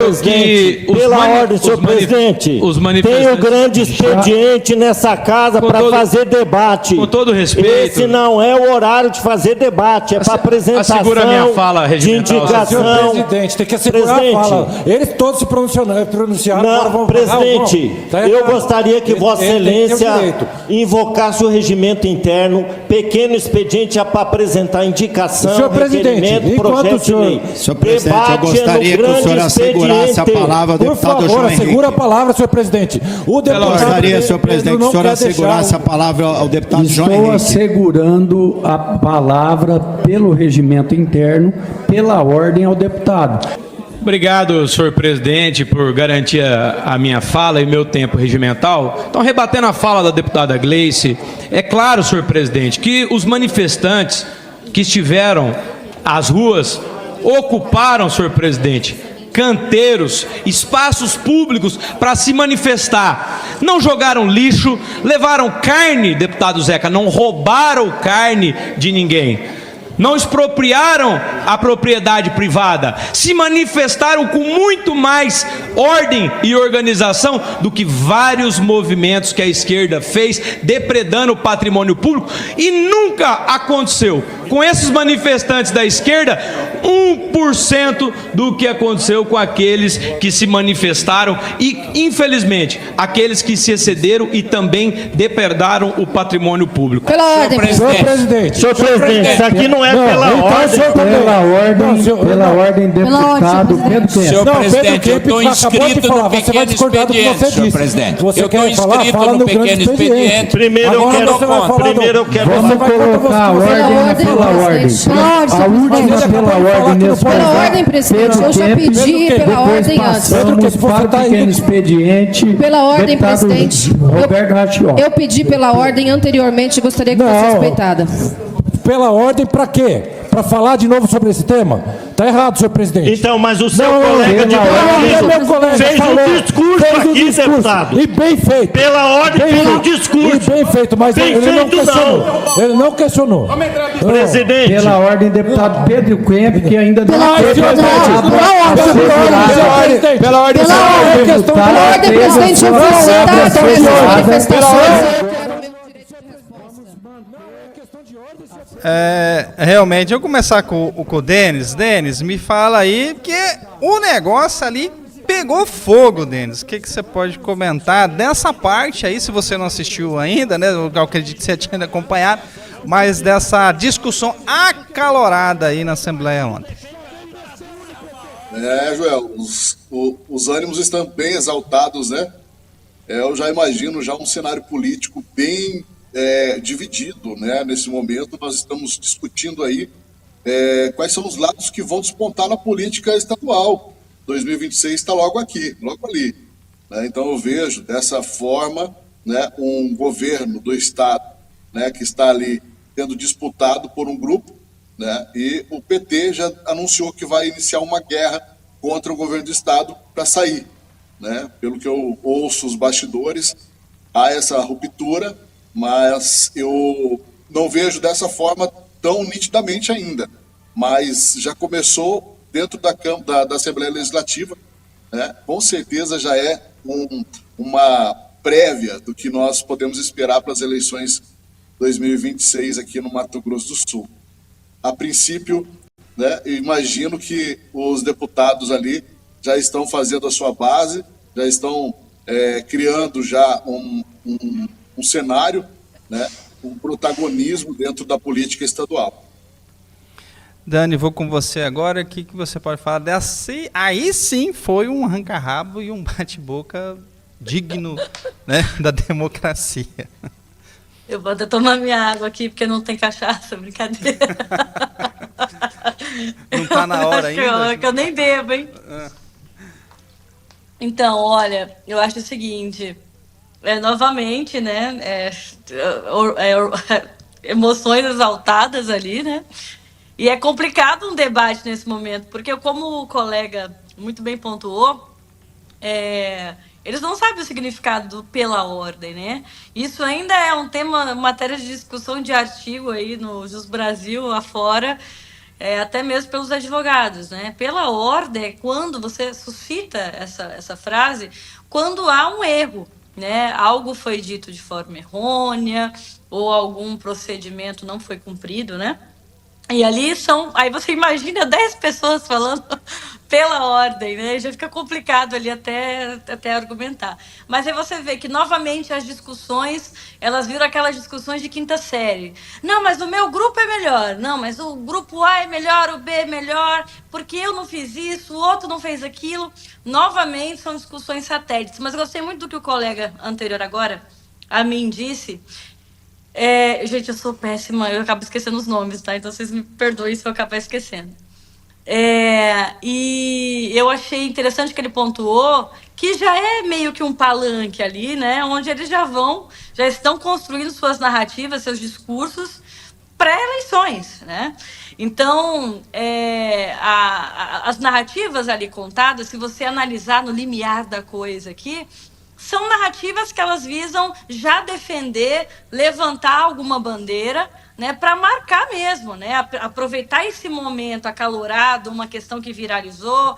presidente, que pela ordem, senhor presidente, os tem manifestantes... o grande expediente nessa casa para fazer debate. Com todo respeito... Esse não é o horário de fazer debate, é para apresentação assegura a minha fala regimental. de indicação. Senhor presidente, tem que assegurar a fala. Eles todos se pronunciaram. Não, presidente, eu gostaria que Vossa Excelência invocasse o regimento interno, pequeno expediente é para apresentar indicação, senhor presidente, requerimento, projeto de lei. Senhor presidente, eu gostaria que o senhor assegurasse a palavra ao deputado João Henrique. Segura a palavra, senhor presidente. Eu gostaria, senhor presidente, que o senhor assegurasse a palavra ao deputado João Henrique. Estou assegurando a palavra pelo regimento interno, pela ordem ao deputado. Obrigado, senhor presidente, por garantir a minha fala e meu tempo regimental. Então, rebatendo a fala da deputada Gleice, é claro, senhor presidente, que os manifestantes que estiveram às ruas ocuparam, senhor presidente, canteiros, espaços públicos para se manifestar. Não jogaram lixo, levaram carne, deputado Zeca, não roubaram carne de ninguém. Não expropriaram a propriedade privada, se manifestaram com muito mais ordem e organização do que vários movimentos que a esquerda fez, depredando o patrimônio público, e nunca aconteceu com esses manifestantes da esquerda 1% do que aconteceu com aqueles que se manifestaram e, infelizmente, aqueles que se excederam e também depredaram o patrimônio público. Pela ordem, presidente. Senhor presidente, isso aqui não é pela ordem. Pela ordem, deputado Pedro Kemp. Senhor presidente, eu estou inscrito no pequeno expediente, senhor presidente. Eu estou inscrito no pequeno expediente. Primeiro eu quero... Vamos colocar a ordem pela ordem. A última pela ordem nesse pela ordem, presidente. Eu já pedi pela ordem antes. Passamos para o pequeno expediente. Pela ordem, presidente. Roberto Rachion. Eu pedi pela ordem anteriormente e gostaria que fosse respeitada. Pela ordem para quê? Para falar de novo sobre esse tema? Está errado, senhor presidente. Então, mas o seu colega de partido fez um discurso aqui, deputado. E bem feito. Pela ordem, fez um discurso. E bem feito, mas ele não questionou. Ele não questionou. Presidente. Pela ordem, deputado Pedro Kemp, que ainda não teve Pela ordem, presidente, eu fui citado nessas manifestações. Realmente, eu vou começar com o Denis. Denis, me fala aí, porque o negócio ali pegou fogo, Denis. O que você pode comentar dessa parte aí, se você não assistiu ainda, né? Eu acredito que você tinha acompanhado, mas dessa discussão acalorada aí na Assembleia ontem. Joel, os ânimos estão bem exaltados, né? Eu já imagino um cenário político bem dividido, né? Nesse momento nós estamos discutindo aí quais são os lados que vão despontar na política estadual. 2026 está logo aqui, logo ali, né? Então eu vejo dessa forma, né, um governo do estado, né, que está ali sendo disputado por um grupo, né, e o PT já anunciou que vai iniciar uma guerra contra o governo do estado para sair, né? Pelo que eu ouço os bastidores, há essa ruptura, mas eu não vejo dessa forma tão nitidamente ainda. Mas já começou dentro da Assembleia Legislativa, né? Com certeza já é uma prévia do que nós podemos esperar para as eleições 2026 aqui no Mato Grosso do Sul. A princípio, né, eu imagino que os deputados ali já estão fazendo a sua base, já estão criando já um cenário, né, um protagonismo dentro da política estadual. Dani, vou com você agora. O que você pode falar dessa? Aí sim foi um arranca-rabo e um bate-boca digno, né, da democracia. Eu vou até tomar minha água aqui, porque não tem cachaça, brincadeira. Não está na hora ainda? Que eu nem bebo, hein? Então, olha, eu acho o seguinte, novamente, né, emoções exaltadas ali, né? E é complicado um debate nesse momento, porque como o colega muito bem pontuou, eles não sabem o significado do pela ordem, né? Isso ainda é um tema, matéria de discussão de artigo aí no Jus Brasil afora, até mesmo pelos advogados, né? Pela ordem, quando você suscita essa frase, quando há um erro, né? Algo foi dito de forma errônea ou algum procedimento não foi cumprido, né? E ali aí você imagina 10 pessoas falando pela ordem, né? Já fica complicado ali até argumentar. Mas aí você vê que, novamente, as discussões, elas viram aquelas discussões de quinta série. Não, mas o meu grupo é melhor. Não, mas o grupo A é melhor, o B é melhor, porque eu não fiz isso, o outro não fez aquilo. Novamente, são discussões satélites. Mas eu gostei muito do que o colega anterior agora, a mim, disse. Gente, eu sou péssima, eu acabo esquecendo os nomes, tá? Então vocês me perdoem se eu acabar esquecendo. E eu achei interessante que ele pontuou que já é meio que um palanque ali, né? Onde eles já estão construindo suas narrativas, seus discursos pré-eleições, né? Então, as narrativas ali contadas, se você analisar no limiar da coisa aqui, são narrativas que elas visam já defender, levantar alguma bandeira, né, para marcar mesmo, né, aproveitar esse momento acalorado, uma questão que viralizou,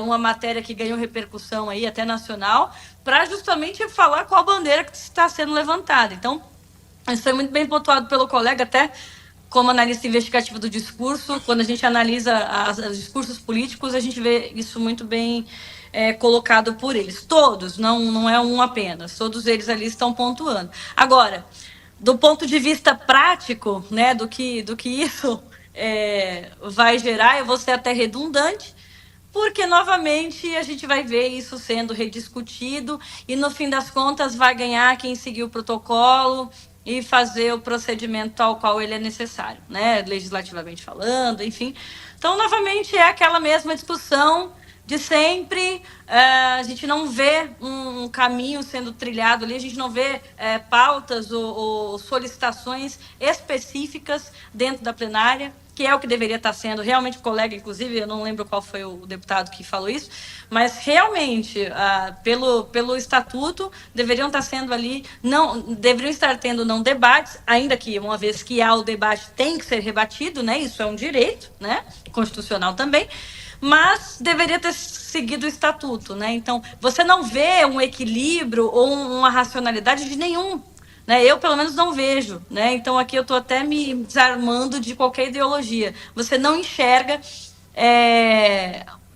uma matéria que ganhou repercussão aí até nacional, para justamente falar qual bandeira que está sendo levantada. Então, isso foi muito bem pontuado pelo colega, até como analista investigativo do discurso, quando a gente analisa os discursos políticos, a gente vê isso muito bem colocado por eles. Todos, não é um apenas, todos eles ali estão pontuando. Agora, do ponto de vista prático, né, do que isso vai gerar, eu vou ser até redundante, porque, novamente, a gente vai ver isso sendo rediscutido e, no fim das contas, vai ganhar quem seguir o protocolo e fazer o procedimento tal qual ele é necessário, né, legislativamente falando, enfim. Então, novamente, é aquela mesma discussão de sempre. A gente não vê um caminho sendo trilhado ali, a gente não vê pautas ou solicitações específicas dentro da plenária, que é o que deveria estar sendo. Realmente, o colega, inclusive, eu não lembro qual foi o deputado que falou isso, mas realmente, pelo estatuto, deveriam estar sendo ali, deveriam estar tendo não debates, ainda que, uma vez que há o debate, tem que ser rebatido, né? Isso é um direito, né? Constitucional também, mas deveria ter seguido o estatuto, né? Então, você não vê um equilíbrio ou uma racionalidade de nenhum, né? Eu, pelo menos, não vejo, né? Então, aqui eu estou até me desarmando de qualquer ideologia. Você não enxerga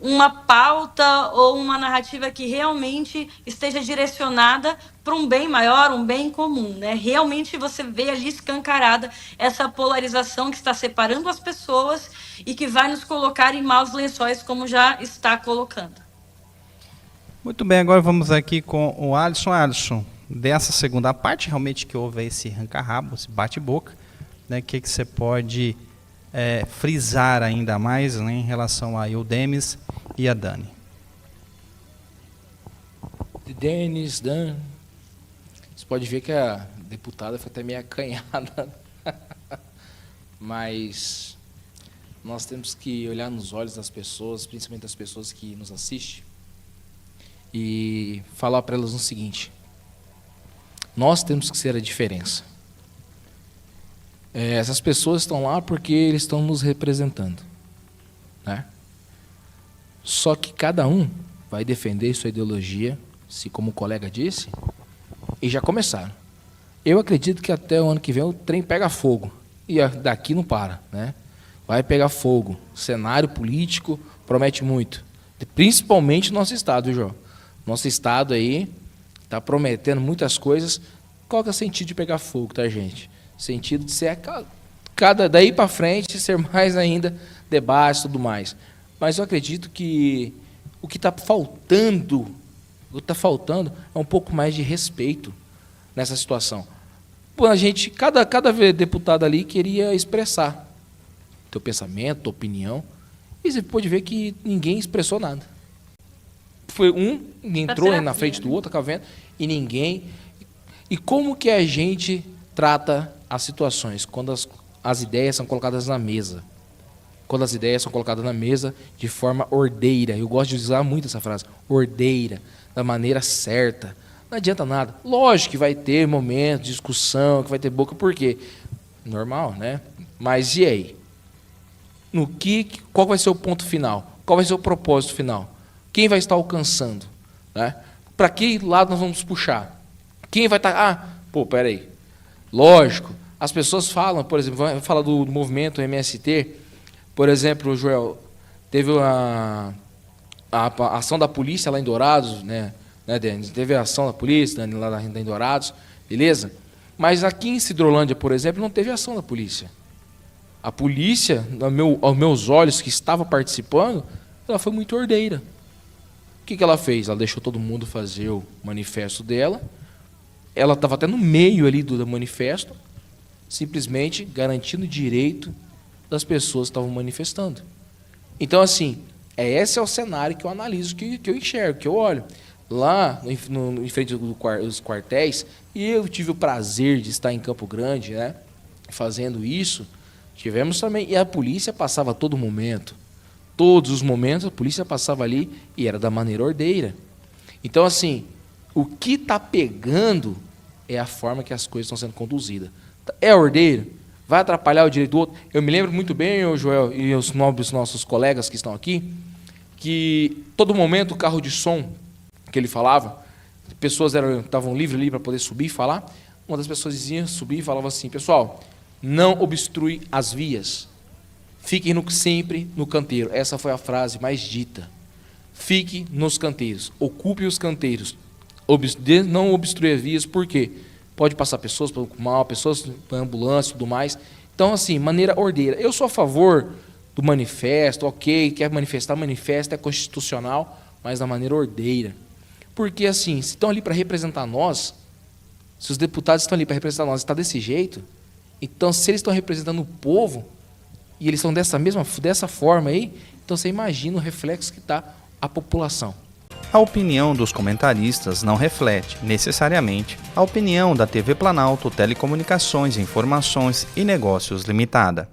uma pauta ou uma narrativa que realmente esteja direcionada para um bem maior, um bem comum, né? Realmente você vê ali escancarada essa polarização que está separando as pessoas e que vai nos colocar em maus lençóis, como já está colocando. Muito bem, agora vamos aqui com o Alisson. Alisson, dessa segunda parte, realmente que houve esse arranca-rabo, esse bate-boca, né? O que você pode frisar ainda mais, né, em relação a Denis e a Dani? Denis, Dan, você pode ver que a deputada foi até meio acanhada, mas nós temos que olhar nos olhos das pessoas, principalmente das pessoas que nos assistem, e falar para elas o seguinte: nós temos que ser a diferença. Essas pessoas estão lá porque eles estão nos representando, né? Só que cada um vai defender sua ideologia, se como o colega disse, e já começaram. Eu acredito que até o ano que vem o trem pega fogo, e daqui não para, né? Vai pegar fogo. O cenário político promete muito, principalmente no nosso estado, viu, João? Nosso estado aí está prometendo muitas coisas. Qual que é o sentido de pegar fogo, tá, gente? O sentido de ser daí para frente, ser mais ainda debate e tudo mais. Mas eu acredito que o que está faltando é um pouco mais de respeito nessa situação. A gente, cada deputado ali queria expressar teu pensamento, tua opinião, e você pode ver que ninguém expressou nada. Foi entrou na frente do outro, vendo, e ninguém. E como que a gente trata as situações quando as ideias são colocadas na mesa? Quando as ideias são colocadas na mesa de forma ordeira. Eu gosto de usar muito essa frase, ordeira, da maneira certa. Não adianta nada. Lógico que vai ter momentos de discussão, que vai ter boca, por quê? Normal, né? Mas e aí? qual vai ser o ponto final, qual vai ser o propósito final, quem vai estar alcançando, né? Para que lado nós vamos puxar? Quem vai estar... peraí. Lógico, as pessoas falam, por exemplo, vai falar do movimento MST, por exemplo, Joel, teve a ação da polícia lá em Dourados, né, Denis? Teve a ação da polícia lá em Dourados, beleza? Mas aqui em Sidrolândia, por exemplo, não teve ação da polícia. A polícia, aos meus olhos, que estava participando, ela foi muito ordeira. O que ela fez? Ela deixou todo mundo fazer o manifesto dela. Ela estava até no meio ali do manifesto, simplesmente garantindo o direito das pessoas que estavam manifestando. Então, assim, esse é o cenário que eu analiso, que eu enxergo, que eu olho. Lá, em frente dos quartéis, e eu tive o prazer de estar em Campo Grande, né, fazendo isso, tivemos também, e a polícia passava a todo momento. Todos os momentos a polícia passava ali e era da maneira ordeira. Então, assim, o que está pegando é a forma que as coisas estão sendo conduzidas. É ordeiro? Vai atrapalhar o direito do outro? Eu me lembro muito bem, o Joel e os nossos colegas que estão aqui, que todo momento o carro de som que ele falava, pessoas estavam livres ali para poder subir e falar, uma das pessoas dizia, subia e falava assim, pessoal, não obstrui as vias. Fiquem sempre no canteiro. Essa foi a frase mais dita. Fique nos canteiros. Ocupe os canteiros. Não obstrui as vias, por quê? Pode passar pessoas pelo mal, pessoas para ambulância e tudo mais. Então, assim, maneira ordeira. Eu sou a favor do manifesto, ok, quer manifestar, manifesta, é constitucional, mas da maneira ordeira. Porque, assim, se estão ali para representar nós, se os deputados estão ali para representar nós e está desse jeito, então, se eles estão representando o povo, e eles são dessa forma aí, então você imagina o reflexo que está a população. A opinião dos comentaristas não reflete, necessariamente, a opinião da TV Planalto Telecomunicações, Informações e Negócios Limitada.